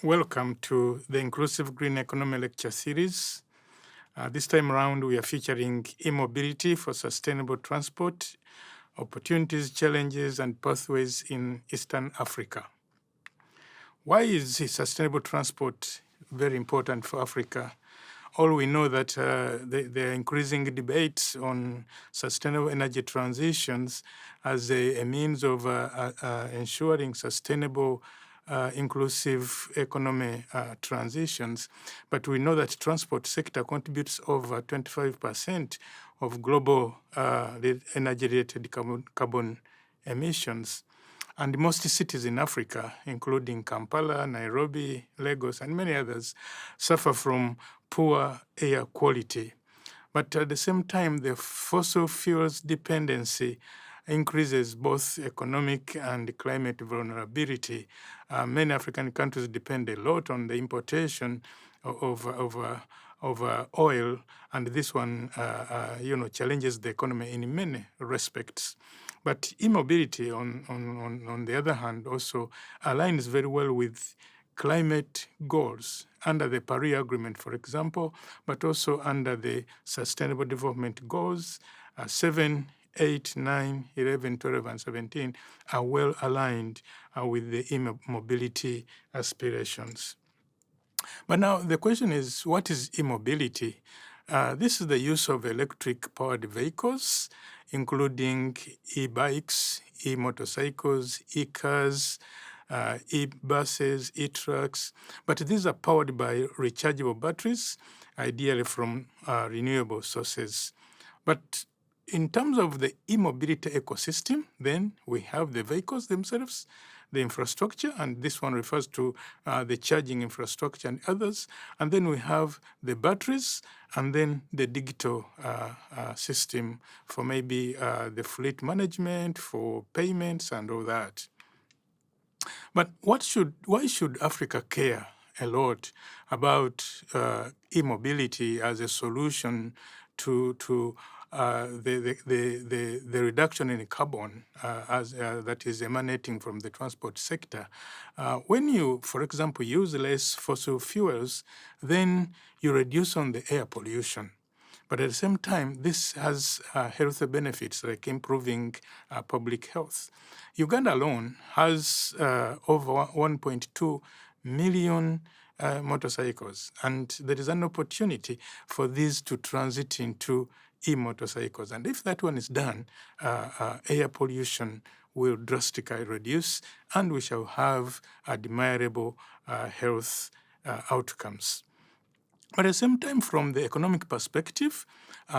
Welcome to the Inclusive Green Economy Lecture Series. This time around, we are featuring e-mobility for sustainable transport, opportunities, challenges, and pathways in Eastern Africa. Why is sustainable transport very important for Africa? All we know that there are increasing debates on sustainable energy transitions as a means of ensuring sustainable inclusive economy transitions. But we know that transport sector contributes over 25% of global energy-related carbon emissions. And most cities in Africa, including Kampala, Nairobi, Lagos, and many others, suffer from poor air quality. But at the same time, the fossil fuels dependency increases both economic and climate vulnerability. Many African countries depend a lot on the importation of oil, and this one, challenges the economy in many respects. But e-mobility, on the other hand, also aligns very well with climate goals under the Paris Agreement, for example, but also under the Sustainable Development Goals 7, 8, 9, 11, 12, and 17 are well aligned with the e-mobility aspirations. But now the question is, what is e-mobility? This is the use of electric-powered vehicles, including e-bikes, e-motorcycles, e-cars, e-buses, e-trucks, but these are powered by rechargeable batteries, ideally from renewable sources. But in terms of the e-mobility ecosystem, then we have the vehicles themselves, the infrastructure, and this one refers to the charging infrastructure and others. And then we have the batteries, and then the digital system for maybe the fleet management, for payments, and all that. But why should Africa care a lot about e-mobility as a solution to the reduction in carbon that is emanating from the transport sector? When you, for example, use less fossil fuels, then you reduce on the air pollution. But at the same time, this has health benefits like improving public health. Uganda alone has over 1.2 million motorcycles, and there is an opportunity for these to transit into e-motorcycles. And if that one is done, air pollution will drastically reduce, and we shall have admirable health outcomes. But at the same time, from the economic perspective,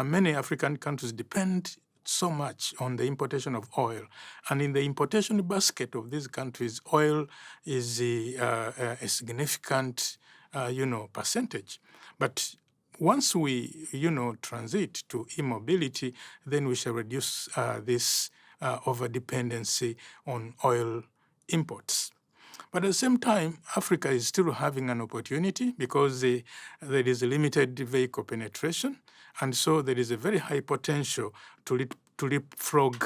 many African countries depend so much on the importation of oil. And in the importation basket of these countries, oil is a significant, percentage. But once we, transit to e-mobility, then we shall reduce this over-dependency on oil imports. But at the same time, Africa is still having an opportunity because there is a limited vehicle penetration, and so there is a very high potential to leapfrog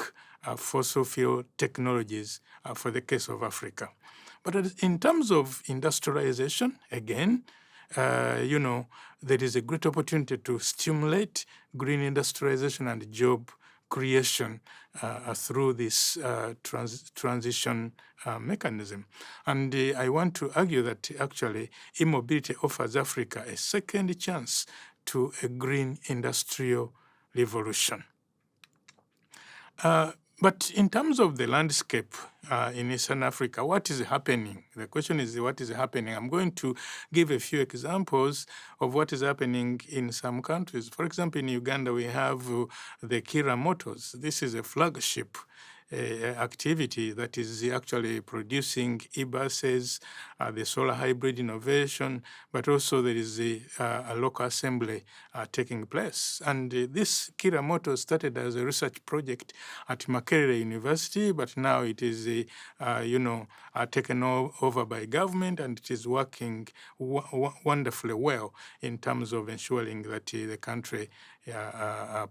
fossil fuel technologies for the case of Africa. But in terms of industrialization, again, there is a great opportunity to stimulate green industrialization and job creation through this transition mechanism. And I want to argue that actually e-mobility offers Africa a second chance to a green industrial revolution. But in terms of the landscape in Eastern Africa, what is happening? The question is, what is happening? I'm going to give a few examples of what is happening in some countries. For example, in Uganda, we have the Kira Motors. This is a flagship activity that is actually producing e-buses, the solar hybrid innovation, but also there is a local assembly taking place. And this Kira Motors started as a research project at Makerere University, but now it is, taken over by government, and it is working wonderfully well in terms of ensuring that the country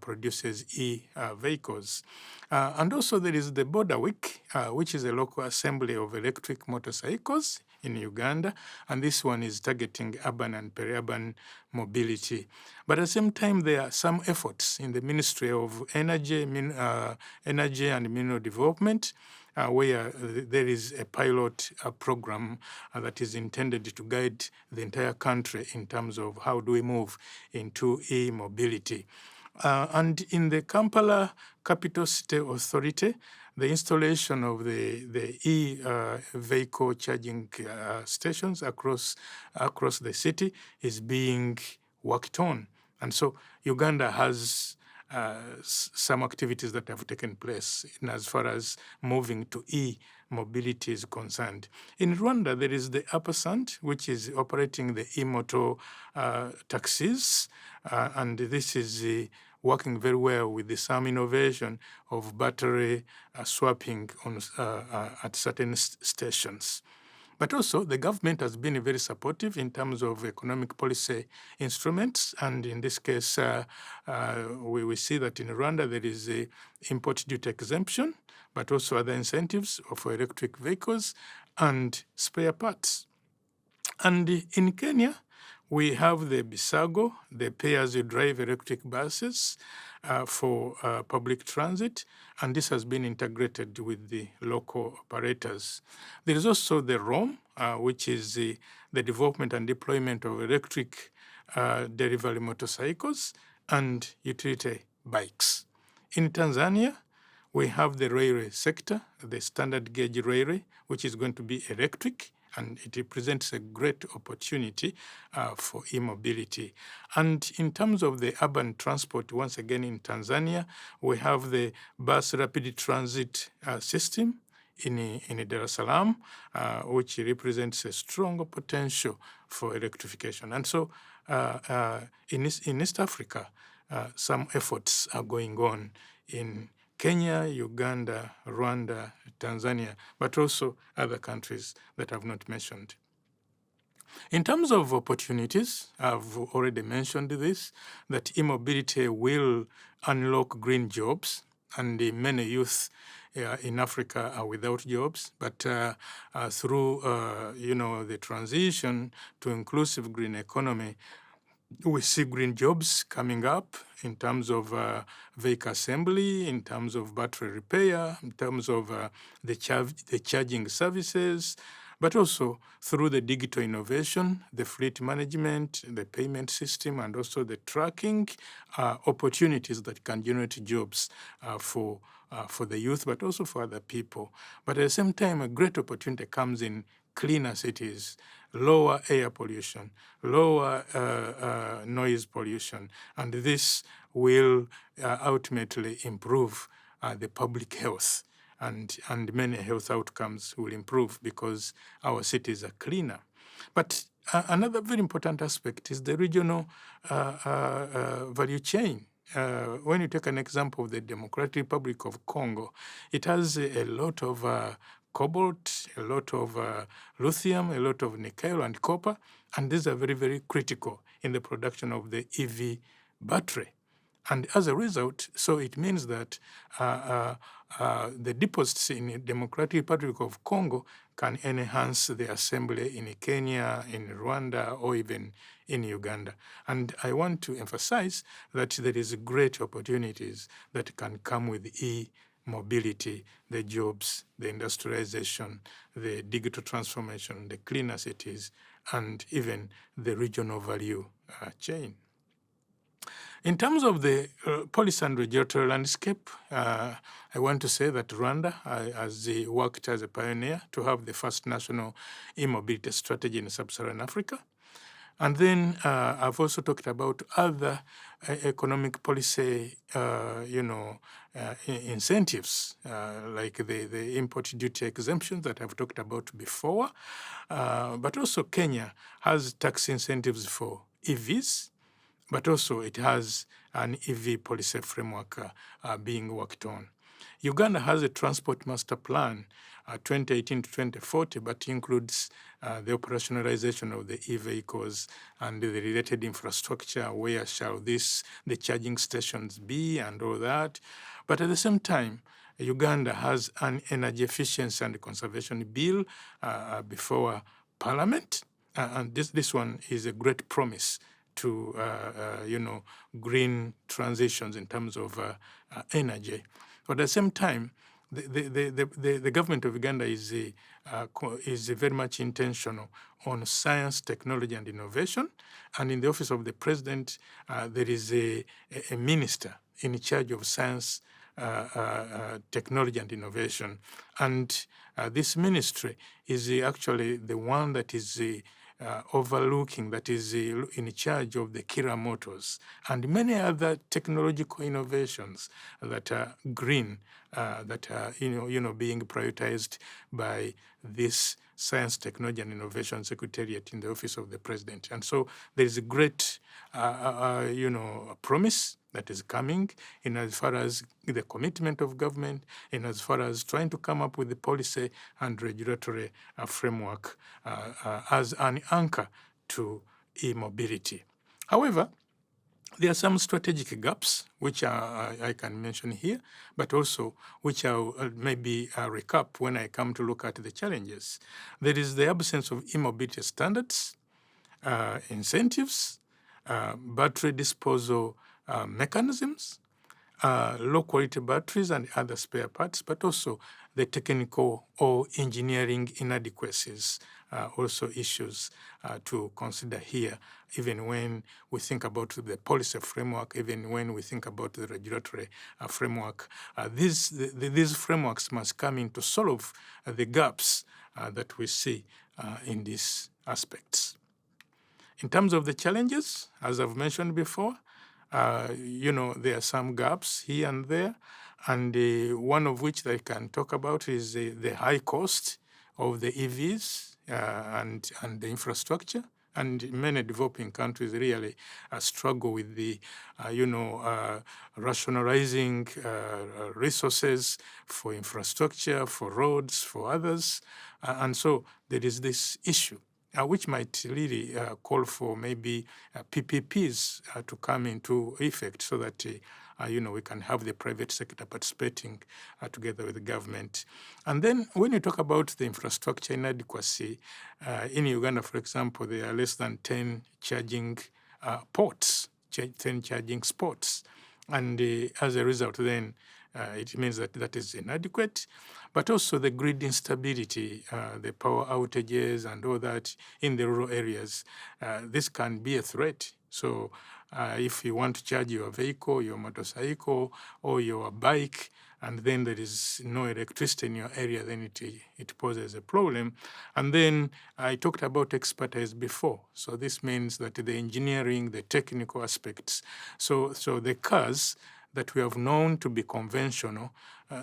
produces e-vehicles. And also there is the Border Week, which is a local assembly of electric motorcycles in Uganda, and this one is targeting urban and peri-urban mobility. But at the same time, there are some efforts in the Ministry of Energy, Energy and Mineral Development, where there is a pilot program that is intended to guide the entire country in terms of how do we move into e-mobility. And in the Kampala Capital City Authority, the installation of the e-vehicle charging stations across the city is being worked on. And so Uganda has some activities that have taken place in as far as moving to e-mobility is concerned. In Rwanda, there is the Uppersant, which is operating the e-motor taxis, and this is working very well with some innovation of battery swapping on, at certain stations. But also, the government has been very supportive in terms of economic policy instruments. And in this case, we see that in Rwanda, there is a import duty exemption, but also other incentives for electric vehicles and spare parts. And in Kenya, we have the Bisago, the pay-as-you-drive electric buses for public transit, and this has been integrated with the local operators. There is also the ROM, which is the development and deployment of electric delivery motorcycles and utility bikes. In Tanzania, we have the railway sector, the standard gauge railway, which is going to be electric, and it represents a great opportunity for e-mobility. And in terms of the urban transport, once again in Tanzania, we have the bus rapid transit system in Dar es Salaam, which represents a strong potential for electrification. And so in East Africa, some efforts are going on in Kenya, Uganda, Rwanda, Tanzania, but also other countries that I've not mentioned. In terms of opportunities, I've already mentioned this, that e-mobility will unlock green jobs, and many youth in Africa are without jobs, but through the transition to inclusive green economy, we see green jobs coming up in terms of vehicle assembly, in terms of battery repair, in terms of the charging services, but also through the digital innovation, the fleet management, the payment system, and also the tracking opportunities that can generate jobs for the youth, but also for other people. But at the same time, a great opportunity comes in cleaner cities, lower air pollution, lower noise pollution, and this will ultimately improve the public health, and many health outcomes will improve because our cities are cleaner. But another very important aspect is the regional value chain. When you take an example of the Democratic Republic of Congo, it has a lot of cobalt, a lot of lithium, a lot of nickel and copper, and these are very, very critical in the production of the EV battery. And as a result, so it means that the deposits in the Democratic Republic of Congo can enhance the assembly in Kenya, in Rwanda, or even in Uganda. And I want to emphasize that there is great opportunities that can come with e-mobility, the jobs, the industrialization, the digital transformation, the cleaner cities, and even the regional value chain. In terms of the policy and regulatory landscape, I want to say that Rwanda has worked as a pioneer to have the first national e-mobility strategy in sub-Saharan Africa. And then I've also talked about other economic policy, incentives, like the import duty exemptions that I've talked about before. But also Kenya has tax incentives for EVs, but also it has an EV policy framework being worked on. Uganda has a transport master plan, 2018 to 2040, but includes the operationalization of the e-vehicles and the related infrastructure. Where shall the charging stations be and all that? But at the same time, Uganda has an energy efficiency and conservation bill before Parliament, and this one is a great promise to green transitions in terms of energy. But at the same time, the government of Uganda is very much intentional on science, technology, and innovation. And in the office of the president, there is a minister in charge of science, technology, and innovation. And this ministry is actually the one that is overlooking, that is in charge of the Kira Motors and many other technological innovations that are green, that are being prioritized by this Science, Technology and Innovation Secretariat in the Office of the President. And so there is a great, promise that is coming in as far as the commitment of government, in as far as trying to come up with the policy and regulatory framework as an anchor to e-mobility. However, there are some strategic gaps which I can mention here, but also which I'll maybe recap when I come to look at the challenges. There is the absence of e-mobility standards, incentives, battery disposal mechanisms, low-quality batteries and other spare parts, but also the technical or engineering inadequacies, also issues to consider here, even when we think about the policy framework, even when we think about the regulatory framework. These frameworks must come in to solve the gaps that we see in these aspects. In terms of the challenges, as I've mentioned before, there are some gaps here and there, and one of which I can talk about is the high cost of the EVs and the infrastructure. And many developing countries really struggle with the, rationalizing resources for infrastructure, for roads, for others. And so there is this issue, which might really call for maybe PPPs to come into effect so that we can have the private sector participating together with the government. And then when you talk about the infrastructure inadequacy, in Uganda, for example, there are less than 10 charging ports, 10 charging spots. And as a result, then, it means that is inadequate, but also the grid instability, the power outages and all that in the rural areas, this can be a threat. So if you want to charge your vehicle, your motorcycle, or your bike, and then there is no electricity in your area, then it poses a problem. And then I talked about expertise before. So this means that the engineering, the technical aspects, so the cars that we have known to be conventional,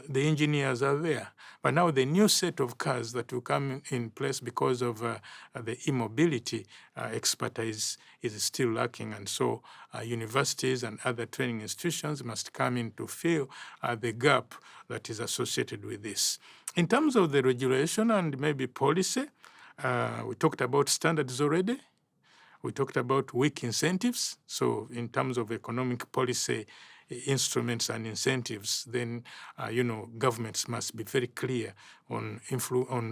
the engineers are there. But now the new set of cars that will come in place because of the e-mobility expertise is still lacking. And so universities and other training institutions must come in to fill the gap that is associated with this. In terms of the regulation and maybe policy, we talked about standards already. We talked about weak incentives. So in terms of economic policy instruments and incentives, then governments must be very clear on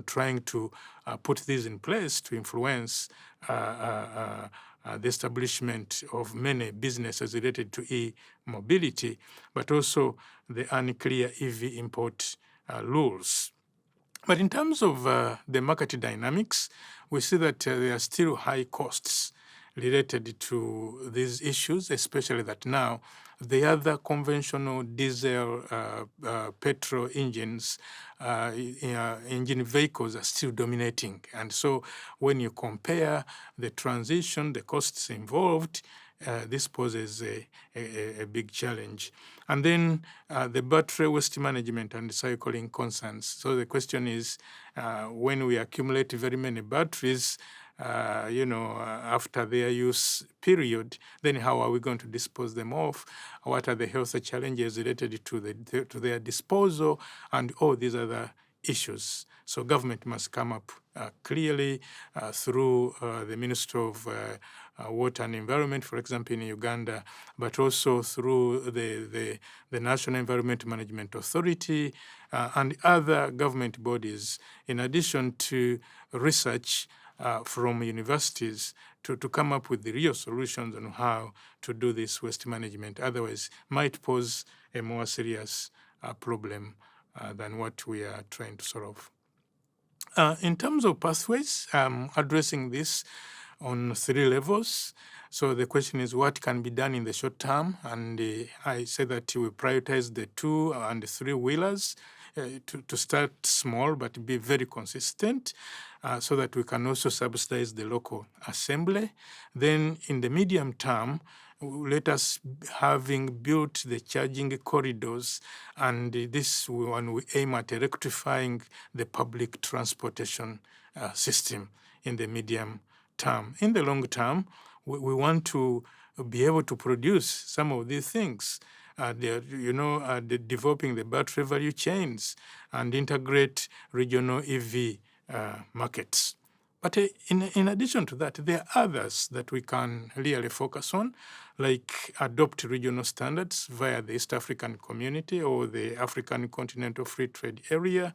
trying to put these in place to influence the establishment of many businesses related to e-mobility, but also the unclear EV import rules. But in terms of the market dynamics, we see that there are still high costs related to these issues, especially that now the other conventional diesel, petrol engines, engine vehicles are still dominating. And so when you compare the transition, the costs involved, this poses a big challenge. And then the battery waste management and recycling concerns. So the question is, when we accumulate very many batteries, after their use period, then how are we going to dispose them off? What are the health challenges related to their disposal and all these other issues? So government must come up clearly through the Ministry of Water and Environment, for example, in Uganda, but also through the National Environment Management Authority and other government bodies, in addition to research from universities to come up with the real solutions on how to do this waste management. Otherwise, might pose a more serious problem than what we are trying to solve. In terms of pathways, addressing this on 3 levels. So the question is what can be done in the short term? And I say that we prioritize the 2 and 3 wheelers to start small but be very consistent so that we can also subsidize the local assembly. Then in the medium term, let us, having built the charging corridors, and this one we aim at rectifying the public transportation system in the medium term. In the long term, we want to be able to produce some of these things. Developing the battery value chains and integrate regional EV markets. But in addition to that, there are others that we can really focus on, like adopt regional standards via the East African Community or the African Continental Free Trade Area.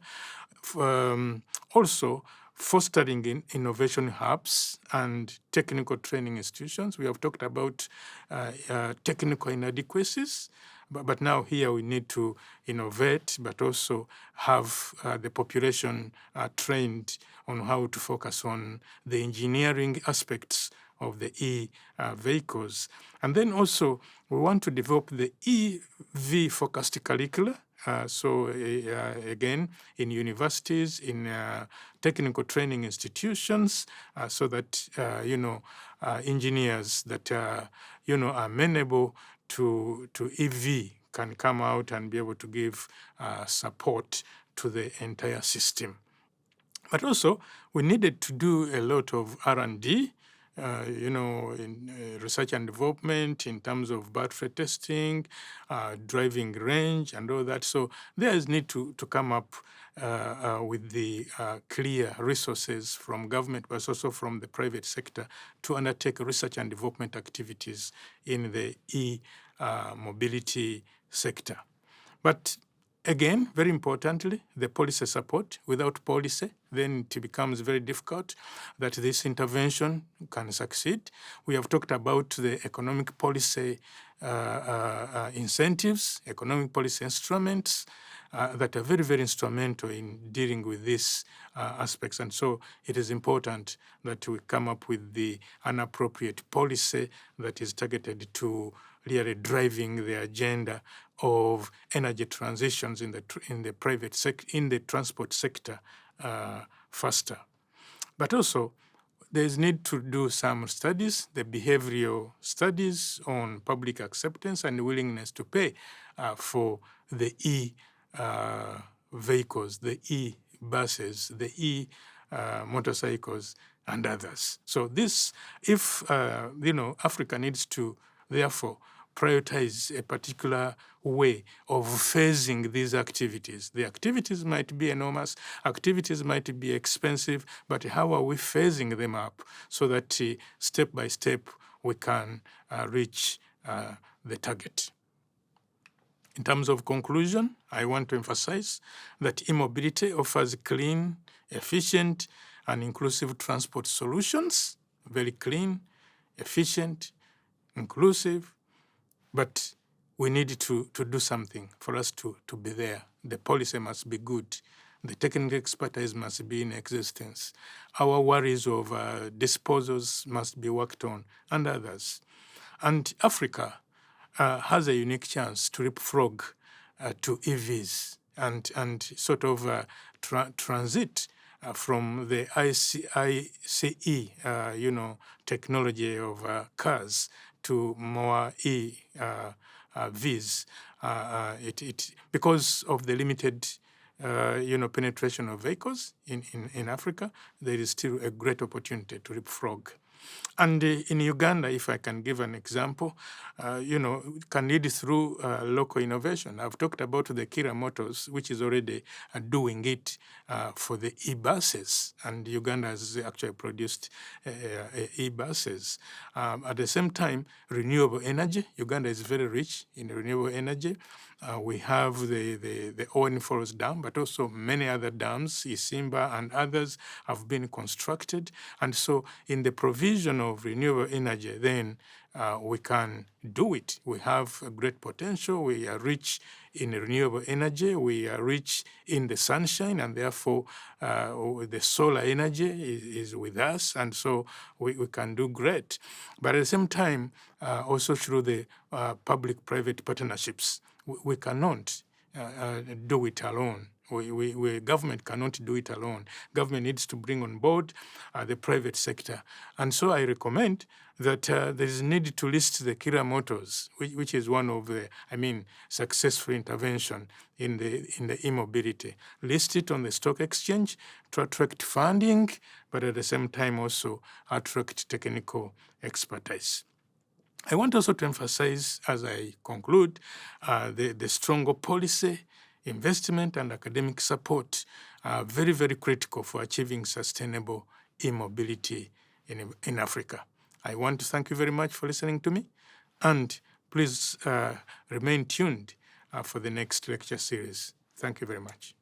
Also, fostering innovation hubs and technical training institutions. We have talked about technical inadequacies, but now here we need to innovate, but also have the population trained on how to focus on the engineering aspects of the vehicles. And then also, we want to develop the EV-focused curricula. Again, in universities, in technical training institutions, so that, engineers that, are amenable to EV can come out and be able to give support to the entire system. But also, we needed to do a lot of R&D, in research and development in terms of battery testing, driving range, and all that. So there is need to come up with the clear resources from government, but also from the private sector to undertake research and development activities in the e-mobility sector. But again, very importantly, the policy support. Without policy, then it becomes very difficult that this intervention can succeed. We have talked about the economic policy incentives, economic policy instruments that are very, very instrumental in dealing with these aspects. And so it is important that we come up with an appropriate policy that is targeted to really driving the agenda of energy transitions in the private sector, in the transport sector faster. But also, there is need to do some studies, the behavioral studies on public acceptance and willingness to pay for the vehicles, the e-buses, the motorcycles, and others. So this, if Africa needs to, therefore, prioritize a particular way of phasing these activities. The activities might be enormous, activities might be expensive, but how are we phasing them up so that step by step we can reach the target? In terms of conclusion, I want to emphasize that e-mobility offers clean, efficient, and inclusive transport solutions, very clean, efficient, inclusive, but we need to do something for us to be there. The policy must be good. The technical expertise must be in existence. Our worries of disposals must be worked on, and others. And Africa has a unique chance to leapfrog to EVs and sort of transit from the ICE, technology of cars to more EVs. Because of the limited, penetration of vehicles in Africa, there is still a great opportunity to leapfrog. And in Uganda, if I can give an example, can lead through local innovation. I've talked about the Kira Motors, which is already doing it for the e-buses, and Uganda has actually produced e-buses. At the same time, renewable energy. Uganda is very rich in renewable energy. We have the Owen Forest Dam, but also many other dams, Isimba and others, have been constructed. And so in the provision of renewable energy, then we can do it. We have a great potential. We are rich in renewable energy. We are rich in the sunshine, and therefore the solar energy is with us, and so we can do great. But at the same time, also through the public-private partnerships, we cannot do it alone. Government cannot do it alone. Government needs to bring on board the private sector. And so I recommend that there is need to list the Kira Motors, which is one of the, successful intervention in the e-mobility. List it on the stock exchange to attract funding, but at the same time also attract technical expertise. I want also to emphasize, as I conclude, the stronger policy, investment, and academic support are very, very critical for achieving sustainable e-mobility in Africa. I want to thank you very much for listening to me, and please remain tuned for the next lecture series. Thank you very much.